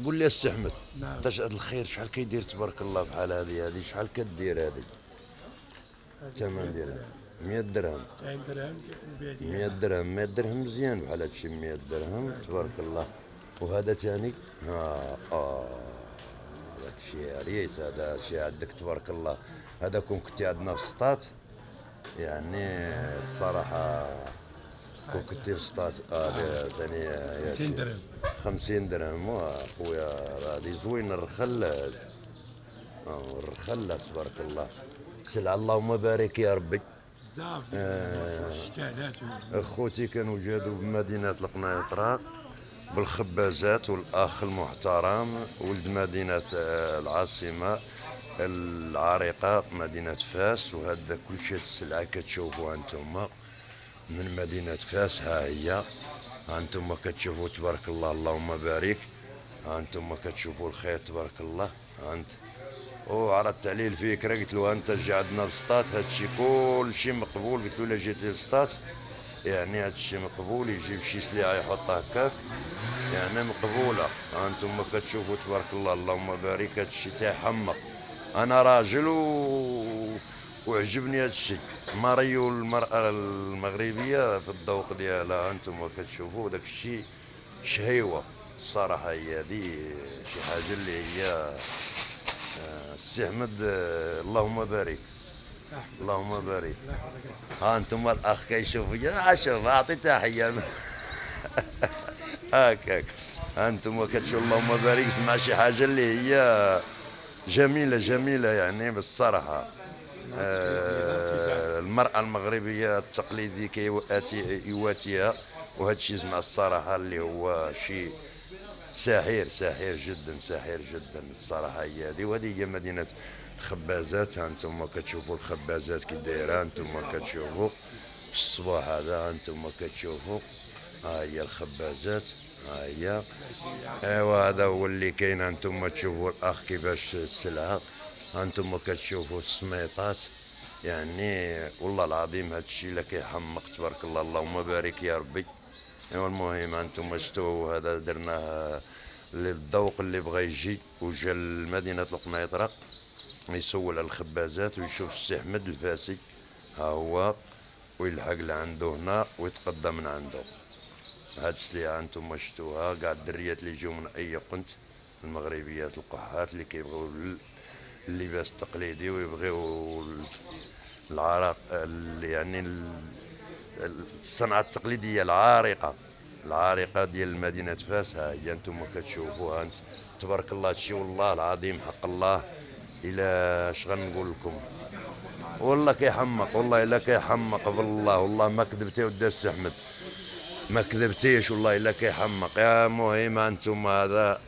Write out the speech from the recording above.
قول لي السي احمد، نعم. انت هذا الخير شحال كيدير تبارك الله بحال هذه شحال كدير هذه الثمن ديالها؟ 100 درهم. 90 درهم نبيع 100 ديالها. درهم 100 درهم مزيان بحال هادشي 100 درهم تبارك الله. وهذا ثاني هذاك شي عريس، هذا شي عندك تبارك الله. هذا كون كنتي عندنا في سطات يعني الصراحة، كون كنتي في سطات ثاني 50 درهم. 50 درهم خويا. هذه زوينة الرخلة، الرخلة تبارك الله. سلعة اللهم بارك يا ربي. بزاف الشكالات. اخوتي كانوا جادوا بمدينة القنيطرة بالخبازات، والاخ المحترم ولد مدينة العاصمة العريقة مدينة فاس. وهذا كل شيء السلعة كتشوفوها انتم من مدينة فاس. ها هي انتم كتشوفوا تبارك الله اللهم بارك. انتم كتشوفوا الخير تبارك الله. انت وعرضت عليه الفكره، قلت له انت جا عندنا لسطات هادشي كلشي مقبول. قلت له الا جيتي لسطات يعني هادشي مقبول، يجيب شي سلعه يحطها هكاك يعني مقبوله. انتم كتشوفوا تبارك الله اللهم بارك. هادشي تيحمق. انا راجل وعجبني هادشي. ماريو المرأة المغربية في الذوق ديالها انتم كتشوفوا داكشي شهيوة الصراحة. هي هادي شي حاجة اللي هي السي احمد اللهم بارك اللهم بارك. ها انتم الاخ كيشوف شوف اعطي تحيه هكاك. انتم كتشوفوا اللهم بارك. سمع شي حاجه اللي هي جميله جميله يعني بالصراحه. المرأة المغربية التقليدي يواتيها. وهذا الشيء زعما الصراحة اللي هو شيء ساحر ساحر جدا ساحر جدا الصراحة. هي هذه، وهذه هي مدينة الخبازات. هانتم كتشوفوا الخبازات كي دايرة. هانتم كتشوفوا في الصباح هذا هانتم كتشوفوا. ها هي الخبازات ها هي. ايوا هذا هو اللي كاين. هانتم تشوفوا الاخ كيفاش السلعة. هانتم كتشوفوا السميطات يعني والله العظيم هذا الشيء اللي كيحمق تبارك الله اللهم بارك يا ربي. ايوا المهم انتم شتو هذا درناه للذوق اللي بغى يجي وجا لمدينة القنيطرة يسول على الخبازات ويشوف السي احمد الفاسي ها هو، ويلحق لعنده هنا ويتقدى من عنده. هاد السلعة انتم شتوها كاع الدريات اللي يجيو من اي قنت، المغربيات القحات اللي كيبغيو اللباس التقليدي ويبغيو العراق يعني الصنعة التقليدية العارقة ديال مدينة فاس. ها هي انتم كتشوفوها. انت تبارك الله هادشي والله العظيم حق الله الى اش غنقول لكم والله كيحمق. والله الا كيحمق بالله. والله ما كذبتي ودي السي احمد ما كذبتيش والله الا كيحمق. يا مهم انتم هذا